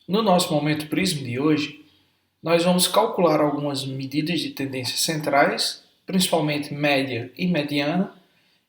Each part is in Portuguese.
No nosso momento Prisma de hoje, nós vamos calcular algumas medidas de tendência centrais, principalmente média e mediana,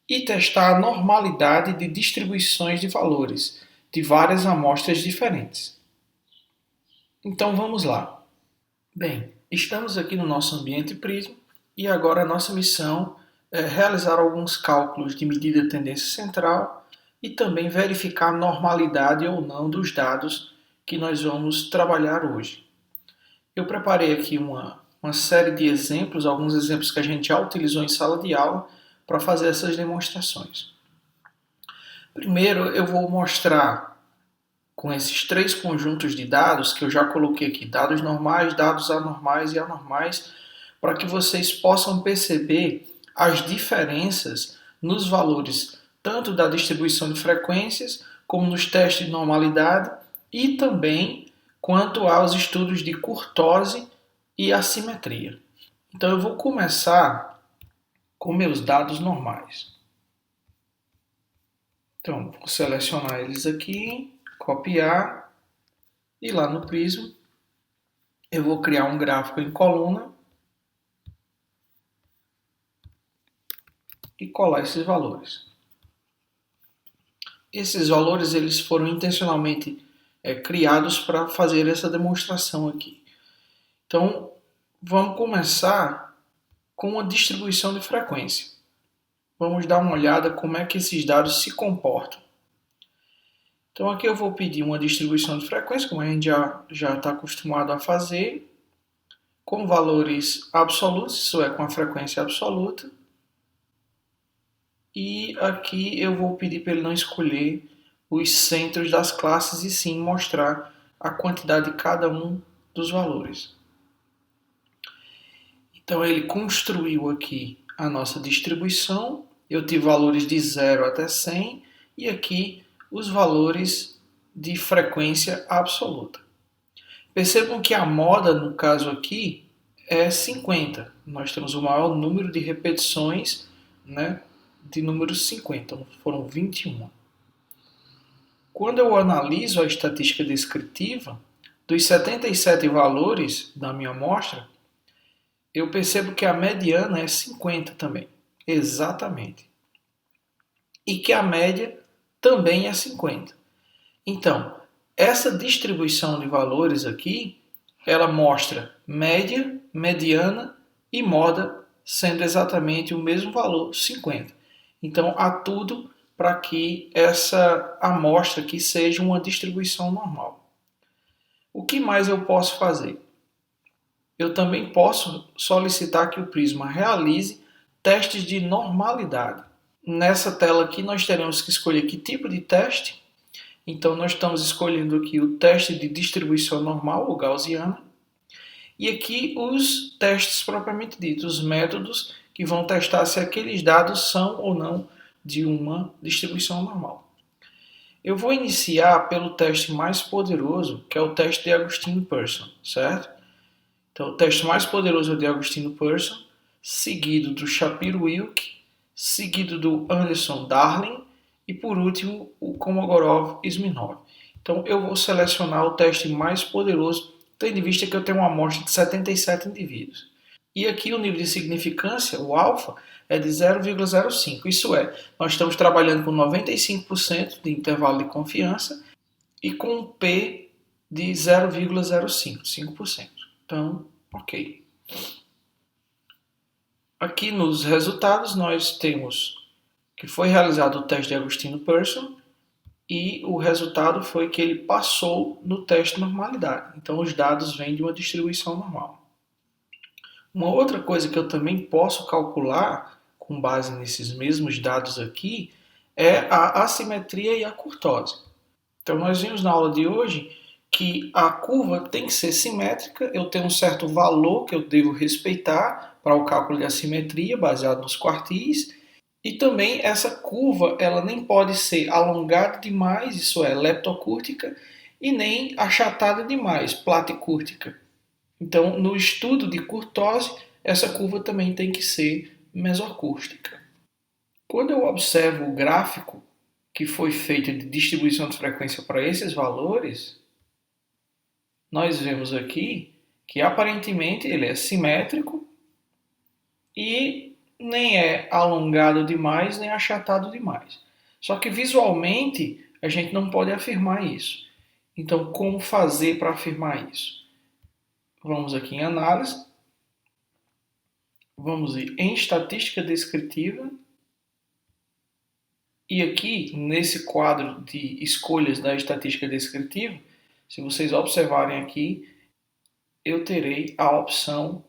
e testar a normalidade de distribuições de valores de várias amostras diferentes. Então vamos lá. Bem, estamos aqui no nosso ambiente Prisma e agora a nossa missão é realizar alguns cálculos de medida de tendência central e também verificar a normalidade ou não dos dados que nós vamos trabalhar hoje. Eu preparei aqui uma série de exemplos, alguns exemplos que a gente já utilizou em sala de aula para fazer essas demonstrações. Primeiro, eu vou mostrar com esses três conjuntos de dados que eu já coloquei aqui, dados normais, dados anormais e anormais, para que vocês possam perceber as diferenças nos valores tanto da distribuição de frequências como nos testes de normalidade e também quanto aos estudos de curtose e assimetria. Então eu vou começar com meus dados normais. Então vou selecionar eles aqui, copiar e lá no Prisma eu vou criar um gráfico em coluna e colar esses valores. Esses valores eles foram intencionalmente criados para fazer essa demonstração aqui. Então, vamos começar com a distribuição de frequência. Vamos dar uma olhada como é que esses dados se comportam. Então, aqui eu vou pedir uma distribuição de frequência, como a gente já está acostumado a fazer, com valores absolutos, isso é, com a frequência absoluta. E aqui eu vou pedir para ele não escolher os centros das classes e sim mostrar a quantidade de cada um dos valores. Então ele construiu aqui a nossa distribuição. Eu tive valores de 0 até 100 e aqui os valores de frequência absoluta. Percebam que a moda, no caso aqui, é 50. Nós temos o maior número de repetições, né, de número 50, então foram 21. Quando eu analiso a estatística descritiva, dos 77 valores da minha amostra, eu percebo que a mediana é 50 também, exatamente. E que a média também é 50. Então, essa distribuição de valores aqui, ela mostra média, mediana e moda sendo exatamente o mesmo valor, 50. Então, há tudo para que essa amostra aqui seja uma distribuição normal. O que mais eu posso fazer? Eu também posso solicitar que o Prisma realize testes de normalidade. Nessa tela aqui nós teremos que escolher que tipo de teste. Então nós estamos escolhendo aqui o teste de distribuição normal, ou gaussiana, e aqui os testes propriamente ditos, os métodos que vão testar se aqueles dados são ou não de uma distribuição normal. Eu vou iniciar pelo teste mais poderoso, que é o teste de Agostino-Pearson, certo? Então, o teste mais poderoso é o de Agostino-Pearson, seguido do Shapiro-Wilk, seguido do Anderson-Darling e, por último, o Kolmogorov-Smirnov. Então, eu vou selecionar o teste mais poderoso, tendo em vista que eu tenho uma amostra de 77 indivíduos. E aqui o nível de significância, o alfa, é de 0,05. Isso é, nós estamos trabalhando com 95% de intervalo de confiança e com um P de 0,05, 5%. Então, ok. Aqui nos resultados nós temos que foi realizado o teste de Agostino-Pearson e o resultado foi que ele passou no teste de normalidade. Então os dados vêm de uma distribuição normal. Uma outra coisa que eu também posso calcular com base nesses mesmos dados aqui é a assimetria e a curtose. Então nós vimos na aula de hoje que a curva tem que ser simétrica, eu tenho um certo valor que eu devo respeitar para o cálculo de assimetria baseado nos quartis, e também essa curva ela nem pode ser alongada demais, isso é, leptocúrtica, e nem achatada demais, platicúrtica. Então, no estudo de curtose, essa curva também tem que ser mesocústica. Quando eu observo o gráfico que foi feito de distribuição de frequência para esses valores, nós vemos aqui que aparentemente ele é simétrico e nem é alongado demais, nem achatado demais. Só que visualmente a gente não pode afirmar isso. Então, como fazer para afirmar isso? Vamos aqui em análise, vamos ir em estatística descritiva e aqui nesse quadro de escolhas da estatística descritiva, se vocês observarem aqui, eu terei a opção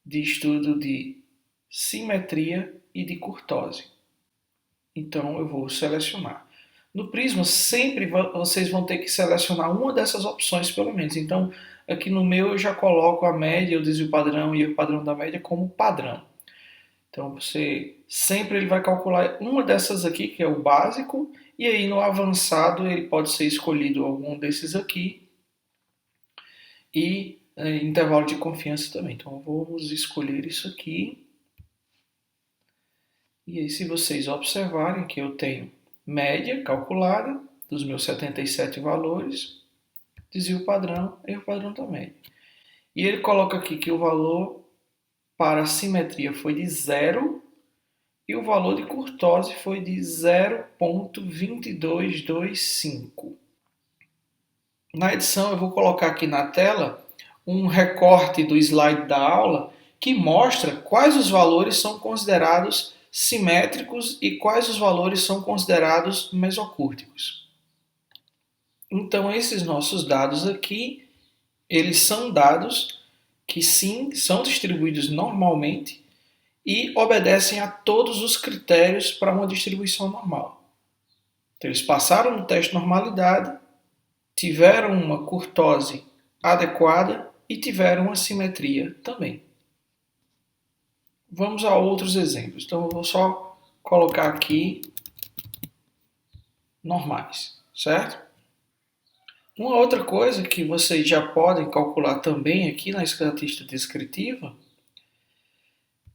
de estudo de simetria e de curtose. Então eu vou selecionar. No Prisma sempre vocês vão ter que selecionar uma dessas opções pelo menos. Então aqui no meu eu já coloco a média, o desvio padrão e o padrão da média como padrão. Então você sempre ele vai calcular uma dessas aqui, que é o básico, e aí no avançado ele pode ser escolhido algum desses aqui e intervalo de confiança também. Então vamos escolher isso aqui. E aí se vocês observarem que eu tenho média calculada dos meus 77 valores, desvio padrão, erro padrão da média. E ele coloca aqui que o valor para a simetria foi de 0 e o valor de curtose foi de 0,2225. Na edição eu vou colocar aqui na tela um recorte do slide da aula que mostra quais os valores são considerados simétricos e quais os valores são considerados mesocúrticos. Então esses nossos dados aqui, eles são dados que sim, são distribuídos normalmente e obedecem a todos os critérios para uma distribuição normal. Então, eles passaram no teste de normalidade, tiveram uma curtose adequada e tiveram uma simetria também. Vamos a outros exemplos. Então eu vou só colocar aqui normais, certo? Uma outra coisa que vocês já podem calcular também aqui na estatística descritiva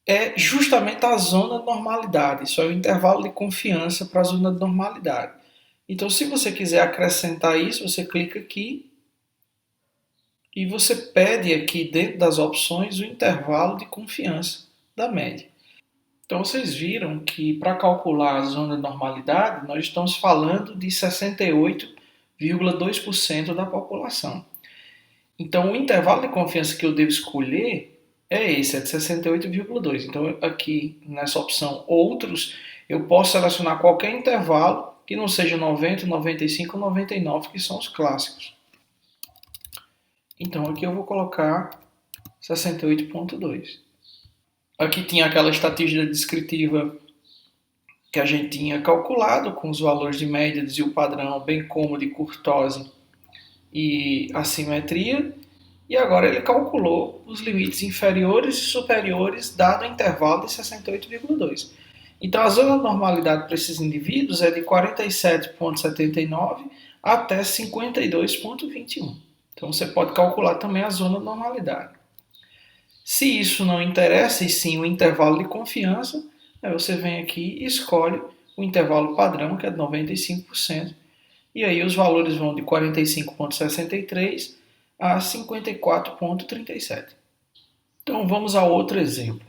é justamente a zona de normalidade. Isso é o intervalo de confiança para a zona de normalidade. Então, se você quiser acrescentar isso, você clica aqui e você pede aqui dentro das opções o intervalo de confiança da média. Então, vocês viram que para calcular a zona de normalidade, nós estamos falando de 68,2% da população. Então, o intervalo de confiança que eu devo escolher é esse, é de 68,2. Então, aqui nessa opção Outros, eu posso selecionar qualquer intervalo que não seja 90, 95 ou 99, que são os clássicos. Então, aqui eu vou colocar 68,2. Aqui tinha aquela estatística descritiva que a gente tinha calculado com os valores de média, desvio padrão, bem como de curtose e assimetria. E agora ele calculou os limites inferiores e superiores dado o intervalo de 68,2. Então a zona de normalidade para esses indivíduos é de 47,79 até 52,21. Então você pode calcular também a zona de normalidade. Se isso não interessa e sim o intervalo de confiança, aí você vem aqui e escolhe o intervalo padrão, que é de 95%, e aí os valores vão de 45,63 a 54,37. Então vamos ao outro exemplo.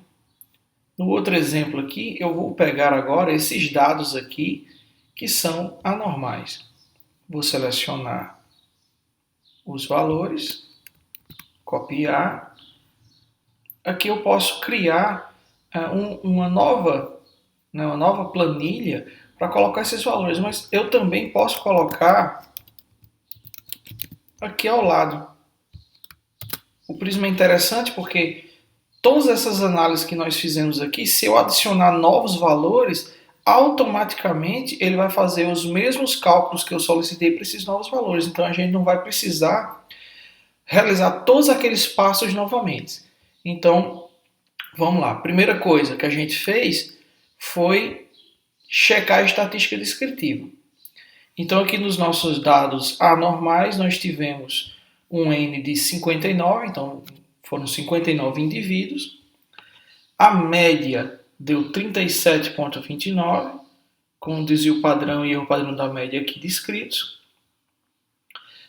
No outro exemplo aqui, eu vou pegar agora esses dados aqui que são anormais. Vou selecionar os valores, copiar. Aqui eu posso criar uma nova planilha para colocar esses valores, mas eu também posso colocar aqui ao lado. O Prisma é interessante porque todas essas análises que nós fizemos aqui, se eu adicionar novos valores, automaticamente ele vai fazer os mesmos cálculos que eu solicitei para esses novos valores. Então a gente não vai precisar realizar todos aqueles passos novamente. Então, vamos lá. A primeira coisa que a gente fez foi checar a estatística descritiva. Então aqui nos nossos dados anormais nós tivemos um N de 59, então foram 59 indivíduos. A média deu 37,29, com o desvio padrão e erro padrão da média aqui descritos.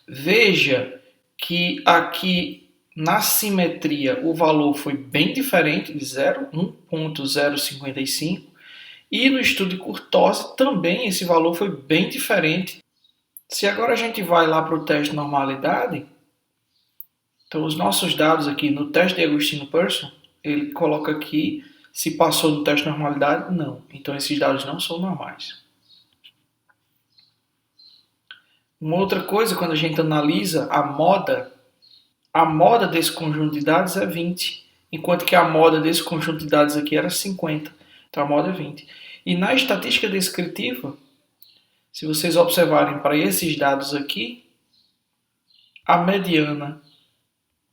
Veja que aqui na simetria o valor foi bem diferente de 0, 1.055, e no estudo de curtose também esse valor foi bem diferente. Se agora a gente vai lá para o teste de normalidade, então os nossos dados aqui no teste de Agostino-Pearson, ele coloca aqui se passou no teste de normalidade, não. Então esses dados não são normais. Uma outra coisa, quando a gente analisa a moda desse conjunto de dados é 20, enquanto que a moda desse conjunto de dados aqui era 50. Então a moda é 20. E na estatística descritiva, se vocês observarem para esses dados aqui, a mediana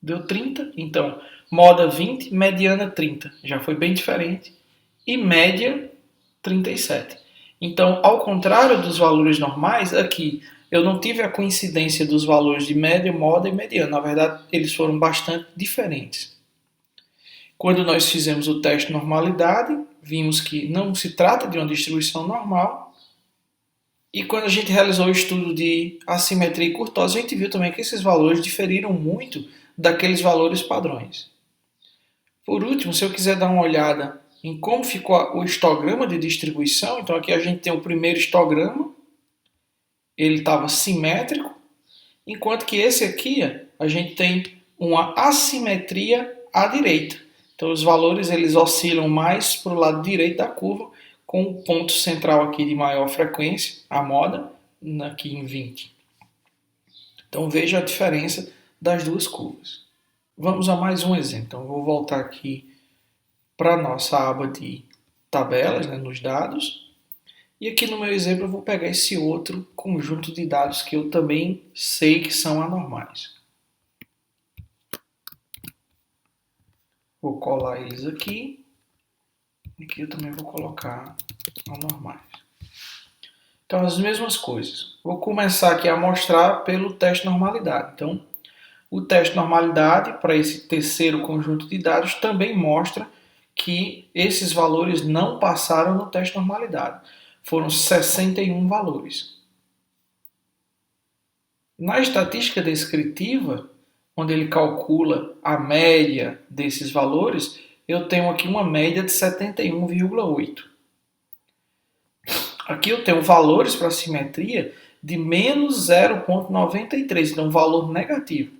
deu 30, então moda 20, mediana 30, já foi bem diferente, e média 37. Então, ao contrário dos valores normais, aqui eu não tive a coincidência dos valores de média, moda e mediana. Na verdade, eles foram bastante diferentes. Quando nós fizemos o teste de normalidade, vimos que não se trata de uma distribuição normal. E quando a gente realizou o estudo de assimetria e curtose, a gente viu também que esses valores diferiram muito daqueles valores padrões. Por último, se eu quiser dar uma olhada em como ficou o histograma de distribuição, então aqui a gente tem o primeiro histograma, ele estava simétrico, enquanto que esse aqui a gente tem uma assimetria à direita. Então os valores eles oscilam mais para o lado direito da curva, com o ponto central aqui de maior frequência, a moda, aqui em 20. Então veja a diferença das duas curvas. Vamos a mais um exemplo. Então vou voltar aqui para a nossa aba de tabelas, nos dados. E aqui no meu exemplo eu vou pegar esse outro conjunto de dados que eu também sei que são anormais. Vou colar eles aqui. Aqui eu também vou colocar anormais. Então, as mesmas coisas. Vou começar aqui a mostrar pelo teste de normalidade. Então, o teste de normalidade para esse terceiro conjunto de dados também mostra que esses valores não passaram no teste de normalidade. Foram 61 valores. Na estatística descritiva, onde ele calcula a média desses valores, eu tenho aqui uma média de 71,8. Aqui eu tenho valores para simetria de menos 0,93, então um valor negativo.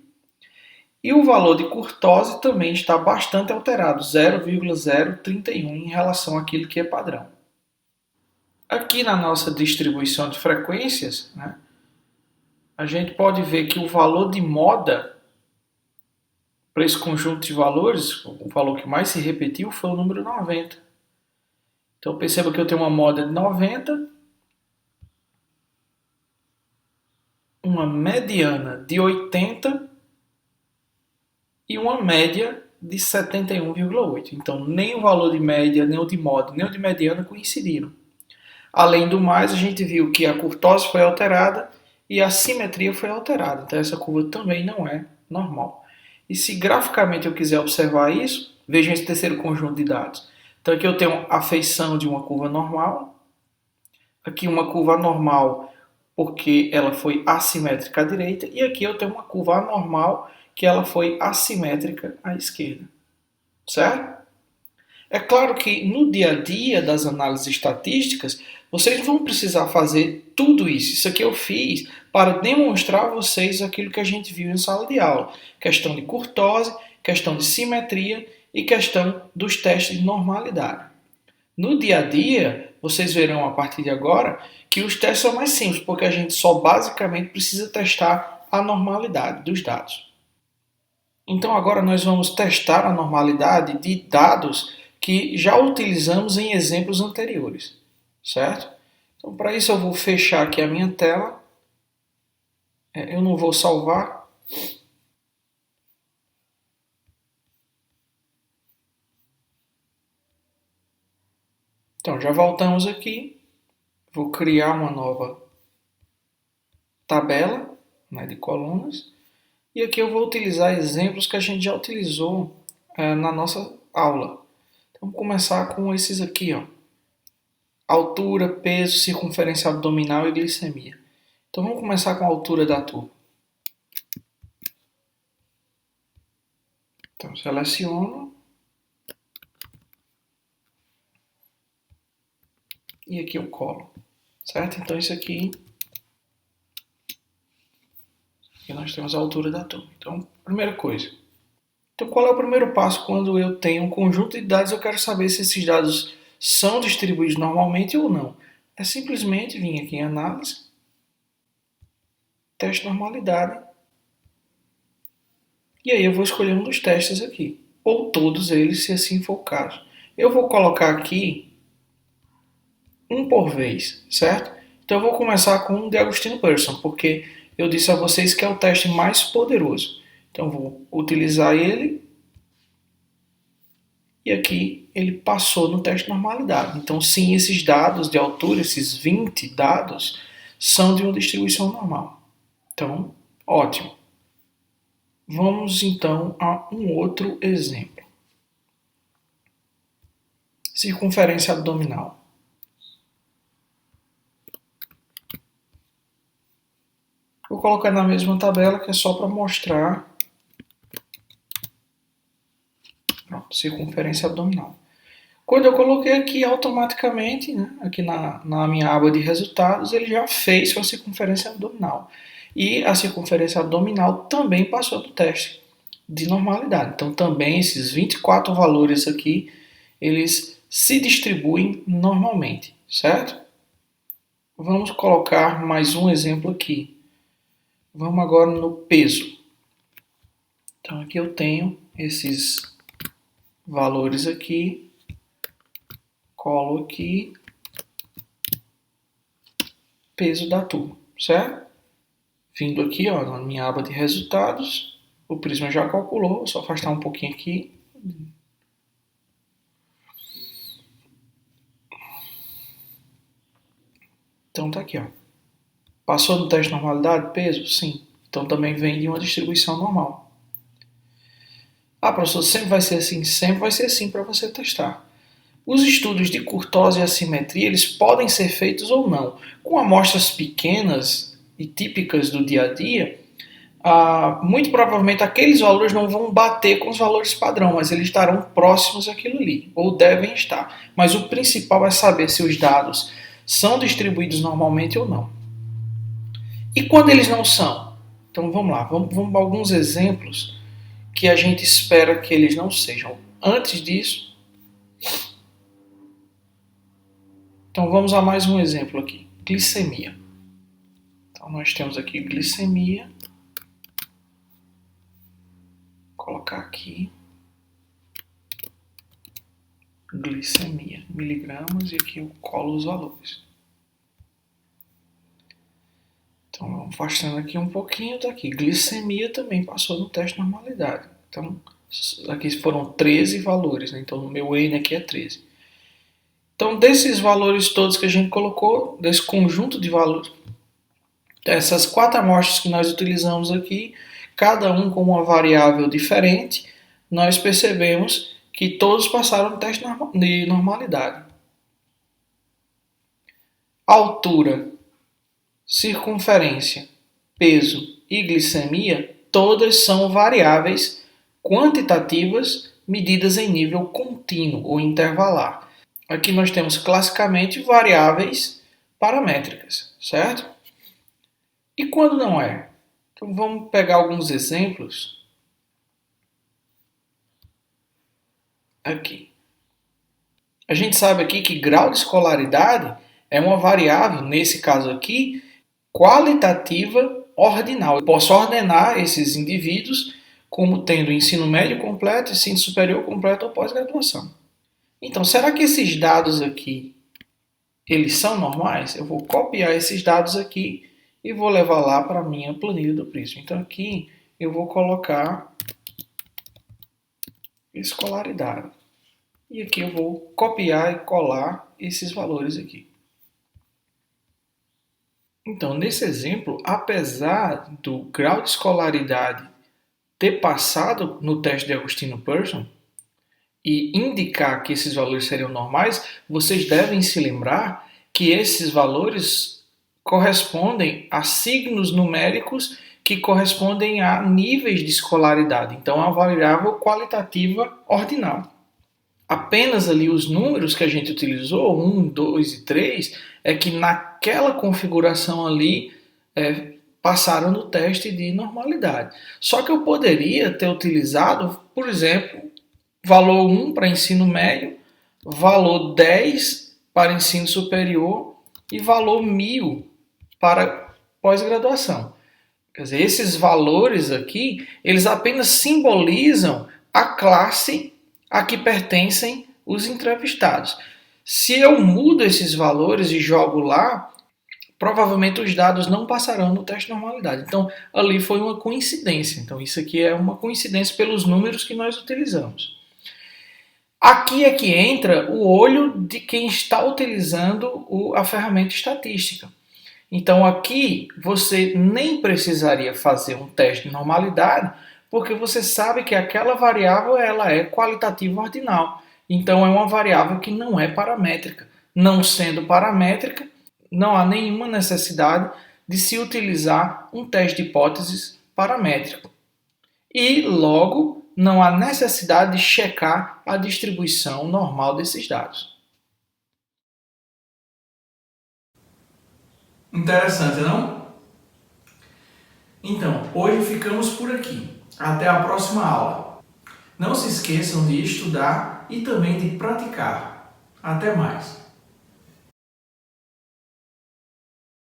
E o valor de curtose também está bastante alterado, 0,031 em relação àquilo que é padrão. Aqui na nossa distribuição de frequências, a gente pode ver que o valor de moda para esse conjunto de valores, o valor que mais se repetiu foi o número 90. Então perceba que eu tenho uma moda de 90, uma mediana de 80 e uma média de 71,8. Então nem o valor de média, nem o de moda, nem o de mediana coincidiram. Além do mais, a gente viu que a curtose foi alterada e a simetria foi alterada. Então essa curva também não é normal. E se graficamente eu quiser observar isso, vejam esse terceiro conjunto de dados. Então aqui eu tenho a feição de uma curva normal, aqui uma curva anormal porque ela foi assimétrica à direita, e aqui eu tenho uma curva anormal que ela foi assimétrica à esquerda. Certo? É claro que no dia a dia das análises estatísticas, vocês vão precisar fazer tudo isso. Isso aqui eu fiz para demonstrar a vocês aquilo que a gente viu em sala de aula. Questão de curtose, questão de simetria e questão dos testes de normalidade. No dia a dia, vocês verão a partir de agora que os testes são mais simples, porque a gente só basicamente precisa testar a normalidade dos dados. Então agora nós vamos testar a normalidade de dados que já utilizamos em exemplos anteriores, certo? Então para isso eu vou fechar aqui a minha tela, eu não vou salvar. Então já voltamos aqui, vou criar uma nova tabela de colunas, e aqui eu vou utilizar exemplos que a gente já utilizou na nossa aula. Então vamos começar com esses aqui, altura, peso, circunferência abdominal e glicemia. Então vamos começar com a altura da turma. Então, seleciono. E aqui eu colo. Certo? Então, isso aqui nós temos a altura da turma. Então, primeira coisa. Então, qual é o primeiro passo quando eu tenho um conjunto de dados? Eu quero saber se esses dados são distribuídos normalmente ou não. É simplesmente vir aqui em análise, teste normalidade, e aí eu vou escolher um dos testes aqui, ou todos eles, se assim for o caso. Eu vou colocar aqui um por vez, certo? Então eu vou começar com o de Agostino Pearson, porque eu disse a vocês que é o teste mais poderoso. Então eu vou utilizar ele, e aqui ele passou no teste de normalidade. Então sim, esses dados de altura, esses 20 dados, são de uma distribuição normal. Então, ótimo. Vamos então a um outro exemplo. Circunferência abdominal. Vou colocar na mesma tabela, que é só para mostrar. Pronto, circunferência abdominal. Quando eu coloquei aqui, automaticamente, né, aqui na minha aba de resultados, ele já fez com a circunferência abdominal. E a circunferência abdominal também passou do teste de normalidade. Então, também esses 24 valores aqui, eles se distribuem normalmente, certo? Vamos colocar mais um exemplo aqui. Vamos agora no peso. Então, aqui eu tenho esses valores aqui, colo aqui, peso da turma, certo? Vindo aqui, ó, na minha aba de resultados, o Prisma já calculou, só afastar um pouquinho aqui. Então tá aqui, ó. Passou no teste de normalidade? Peso? Sim. Então também vem de uma distribuição normal. Ah, professor, sempre vai ser assim? Sempre vai ser assim para você testar. Os estudos de curtose e assimetria, eles podem ser feitos ou não. Com amostras pequenas e típicas do dia a dia, muito provavelmente aqueles valores não vão bater com os valores padrão, mas eles estarão próximos àquilo ali, ou devem estar. Mas o principal é saber se os dados são distribuídos normalmente ou não. E quando eles não são? Então vamos lá, vamos para alguns exemplos que a gente espera que eles não sejam. Antes disso, então vamos a mais um exemplo aqui, glicemia. Então nós temos aqui glicemia, vou colocar aqui, glicemia, miligramas, e aqui eu colo os valores. Então vamos afastando aqui um pouquinho, tá aqui. Glicemia também passou no teste de normalidade. Então aqui foram 13 valores, né? Então o meu N aqui é 13. Então desses valores todos que a gente colocou, desse conjunto de valores, essas 4 amostras que nós utilizamos aqui, cada um com uma variável diferente, nós percebemos que todos passaram no teste de normalidade. Altura, circunferência, peso e glicemia, todas são variáveis quantitativas medidas em nível contínuo ou intervalar. Aqui nós temos classicamente variáveis paramétricas, certo? E quando não é? Então vamos pegar alguns exemplos aqui. A gente sabe aqui que grau de escolaridade é uma variável, nesse caso aqui, qualitativa ordinal. Eu posso ordenar esses indivíduos como tendo ensino médio completo, ensino superior completo ou pós-graduação. Então, será que esses dados aqui, eles são normais? Eu vou copiar esses dados aqui e vou levar lá para a minha planilha do Prisma. Então, aqui eu vou colocar escolaridade. E aqui eu vou copiar e colar esses valores aqui. Então, nesse exemplo, apesar do grau de escolaridade ter passado no teste de Agostino Pearson e indicar que esses valores seriam normais, vocês devem se lembrar que esses valores correspondem a signos numéricos que correspondem a níveis de escolaridade. Então, é uma variável qualitativa ordinal. Apenas ali os números que a gente utilizou, 1, 2 e 3, é que naquela configuração ali passaram no teste de normalidade. Só que eu poderia ter utilizado, por exemplo, valor 1 para ensino médio, valor 10 para ensino superior e valor 1000 para pós-graduação. Quer dizer, esses valores aqui, eles apenas simbolizam a classe a que pertencem os entrevistados. Se eu mudo esses valores e jogo lá, provavelmente os dados não passarão no teste de normalidade. Então, ali foi uma coincidência. Então, isso aqui é uma coincidência pelos números que nós utilizamos. Aqui é que entra o olho de quem está utilizando a ferramenta estatística. Então, aqui você nem precisaria fazer um teste de normalidade, porque você sabe que aquela variável ela é qualitativa ordinal. Então, é uma variável que não é paramétrica. Não sendo paramétrica, não há nenhuma necessidade de se utilizar um teste de hipóteses paramétrico. E, logo, não há necessidade de checar a distribuição normal desses dados. Interessante, não? Então, hoje ficamos por aqui. Até a próxima aula. Não se esqueçam de estudar e também de praticar. Até mais!